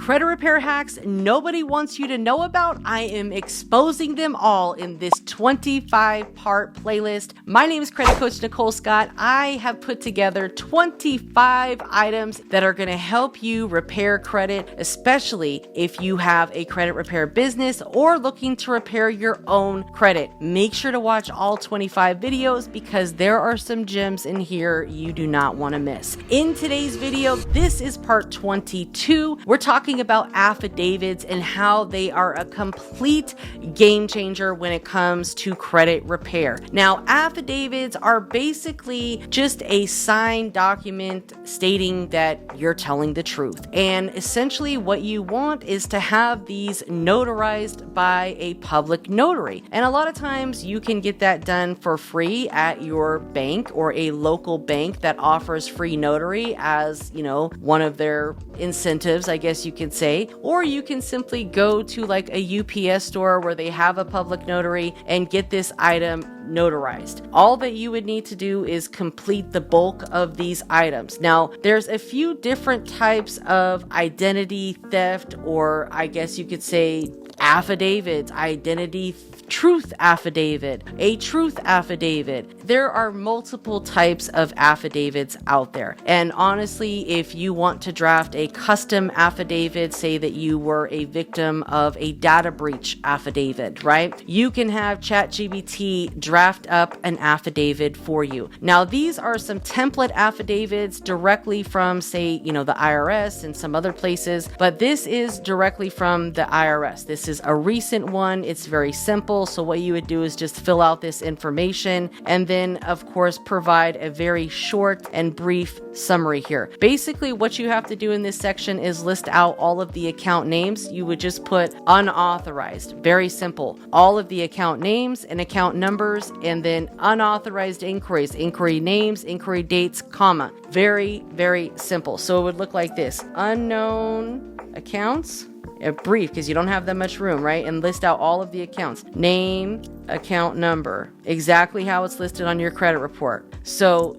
credit repair hacks nobody wants you to know about. I am exposing them all in this 25-part playlist. My name is Credit Coach Nicole Scott. I have put together 25 items that are going to help you repair credit, especially if you have a credit repair business or looking to repair your own credit. Make sure to watch all 25 videos because there are some gems in here you do not want to miss. In today's video, this is part 22. We're talking about affidavits and how they are a complete game changer when it comes to credit repair. Now, affidavits are basically just a signed document stating that you're telling the truth. And essentially what you want is to have these notarized by a public notary. And a lot of times you can get that done for free at your bank or a local bank that offers free notary as, one of their incentives, I guess you could say. Or you can simply go to like a UPS store where they have a public notary and get this item notarized. All that you would need to do is complete the bulk of these items. Now, there's a few different types of identity theft, or I guess you could say affidavits, truth affidavit, a truth affidavit. There are multiple types of affidavits out there. And honestly, if you want to draft a custom affidavit, say that you were a victim of a data breach affidavit, right? You can have ChatGPT draft up an affidavit for you. Now, these are some template affidavits directly from, say, the IRS and some other places, but this is directly from the IRS. This is a recent one. It's very simple. So what you would do is just fill out this information and then, of course, provide a very short and brief summary here. Basically, what you have to do in this section is list out all of the account names. You would just put unauthorized. Very simple. All of the account names and account numbers, and then unauthorized inquiries, inquiry names, inquiry dates, comma. Very, very simple. So it would look like this. Unknown accounts. Brief, because you don't have that much room, right? And list out all of the accounts. Name, account number, exactly how it's listed on your credit report. So,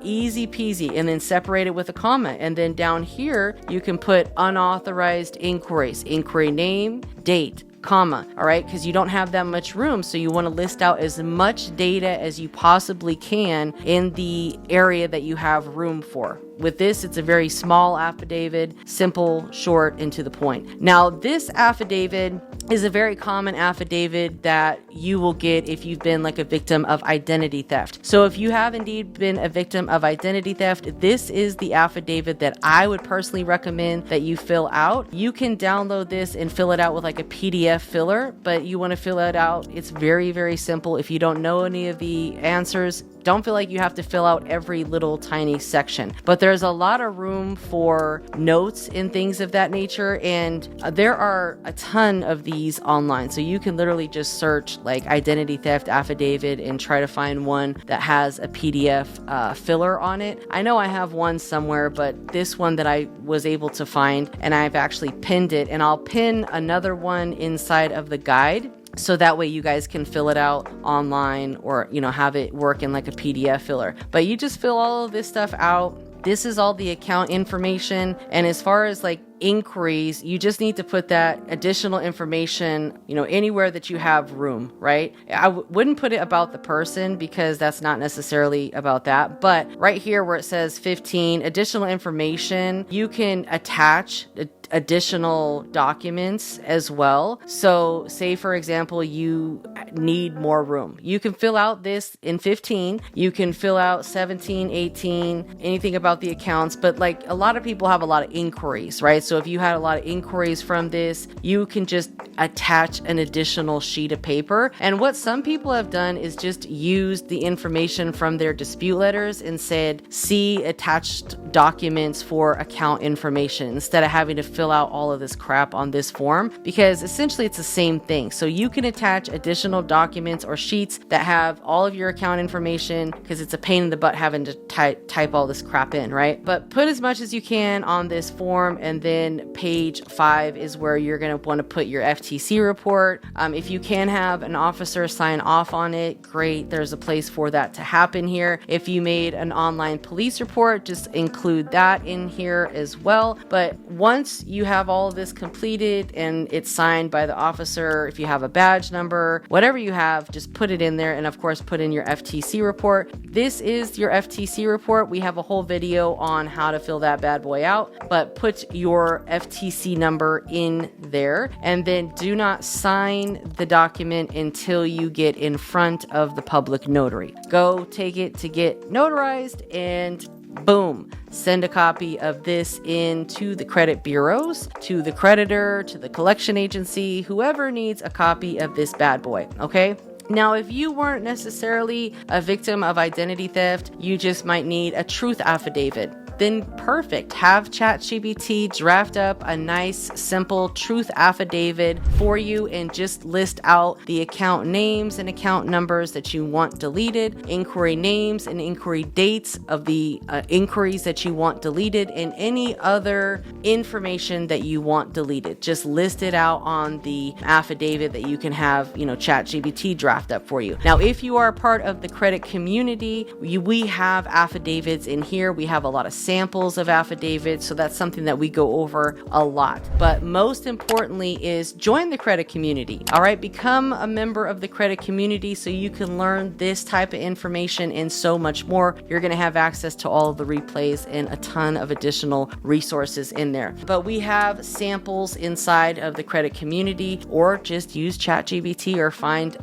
easy peasy, and then separate it with a comma. And then down here, you can put unauthorized inquiries, inquiry name, date, comma, all right? Because you don't have that much room. So you want to list out as much data as you possibly can in the area that you have room for. With this, it's a very small affidavit, simple, short, and to the point. Now, this affidavit is a very common affidavit that you will get if you've been like a victim of identity theft. So if you have indeed been a victim of identity theft, this is the affidavit that I would personally recommend that you fill out. You can download this and fill it out with like a PDF filler, but you want to fill it out. It's very, very simple. If you don't know any of the answers, don't feel like you have to fill out every little tiny section, but there's a lot of room for notes and things of that nature. And there are a ton of these online. So you can literally just search like identity theft affidavit and try to find one that has a PDF filler on it. I know I have one somewhere, but this one that I was able to find, and I've actually pinned it, and I'll pin another one inside of the guide. So that way you guys can fill it out online or, have it work in like a PDF filler. But you just fill all of this stuff out. This is all the account information. And as far as like inquiries, you just need to put that additional information, anywhere that you have room, right? I wouldn't put it about the person because that's not necessarily about that. But right here where it says 15 additional information, you can attach additional documents as well. So say, for example, you need more room. You can fill out this in 15. You can fill out 17, 18, anything about the accounts. But like a lot of people have a lot of inquiries, right? So if you had a lot of inquiries from this, you can just attach an additional sheet of paper. And what some people have done is just used the information from their dispute letters and said, see attached documents for account information, instead of having to fill out all of this crap on this form, because essentially it's the same thing. So you can attach additional documents or sheets that have all of your account information, because it's a pain in the butt having to type all this crap in, right? But put as much as you can on this form, and then then page 5 is where you're going to want to put your FTC report. If you can have an officer sign off on it, great. There's a place for that to happen here. If you made an online police report, just include that in here as well. But once you have all of this completed and it's signed by the officer, if you have a badge number, whatever you have, just put it in there. And of course, put in your FTC report. This is your FTC report. We have a whole video on how to fill that bad boy out, but put your FTC number in there, and then do not sign the document until you get in front of the public notary. Go take it to get notarized, and boom, send a copy of this in to the credit bureaus, to the creditor, to the collection agency, whoever needs a copy of this bad boy, okay? Now, if you weren't necessarily a victim of identity theft, you just might need a truth affidavit. Then perfect. Have ChatGPT draft up a nice, simple truth affidavit for you and just list out the account names and account numbers that you want deleted, inquiry names and inquiry dates of the inquiries that you want deleted, and any other information that you want deleted. Just list it out on the affidavit that you can have, ChatGPT draft up for you. Now, if you are a part of the credit community, we have affidavits in here. We have a lot of samples of affidavits, so that's something that we go over a lot. But most importantly is join the credit community. All right, become a member of the credit community so you can learn this type of information and so much more. You're going to have access to all of the replays and a ton of additional resources in there. But we have samples inside of the credit community, or just use ChatGPT or find,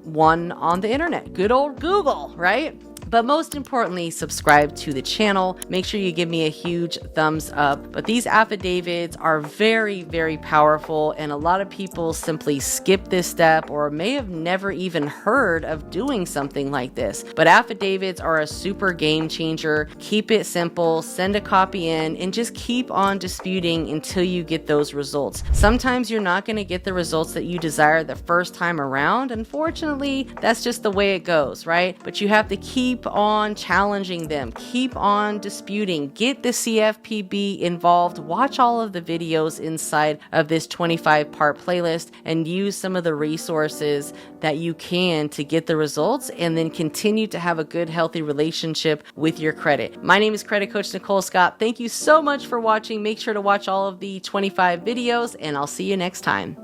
one on the internet. Good old Google, right? But most importantly, subscribe to the channel. Make sure you give me a huge thumbs up. But these affidavits are very, very powerful, and a lot of people simply skip this step or may have never even heard of doing something like this. But affidavits are a super game changer. Keep it simple, send a copy in, and just keep on disputing until you get those results. Sometimes you're not going to get the results that you desire the first time around. Unfortunately, that's just the way it goes, right? But you have to keep on challenging them, keep on disputing, get the CFPB involved, watch all of the videos inside of this 25-part playlist, and use some of the resources that you can to get the results, and then continue to have a good, healthy relationship with your credit. My name is Credit Coach Nicole Scott. Thank you so much for watching. Make sure to watch all of the 25 videos, and I'll see you next time.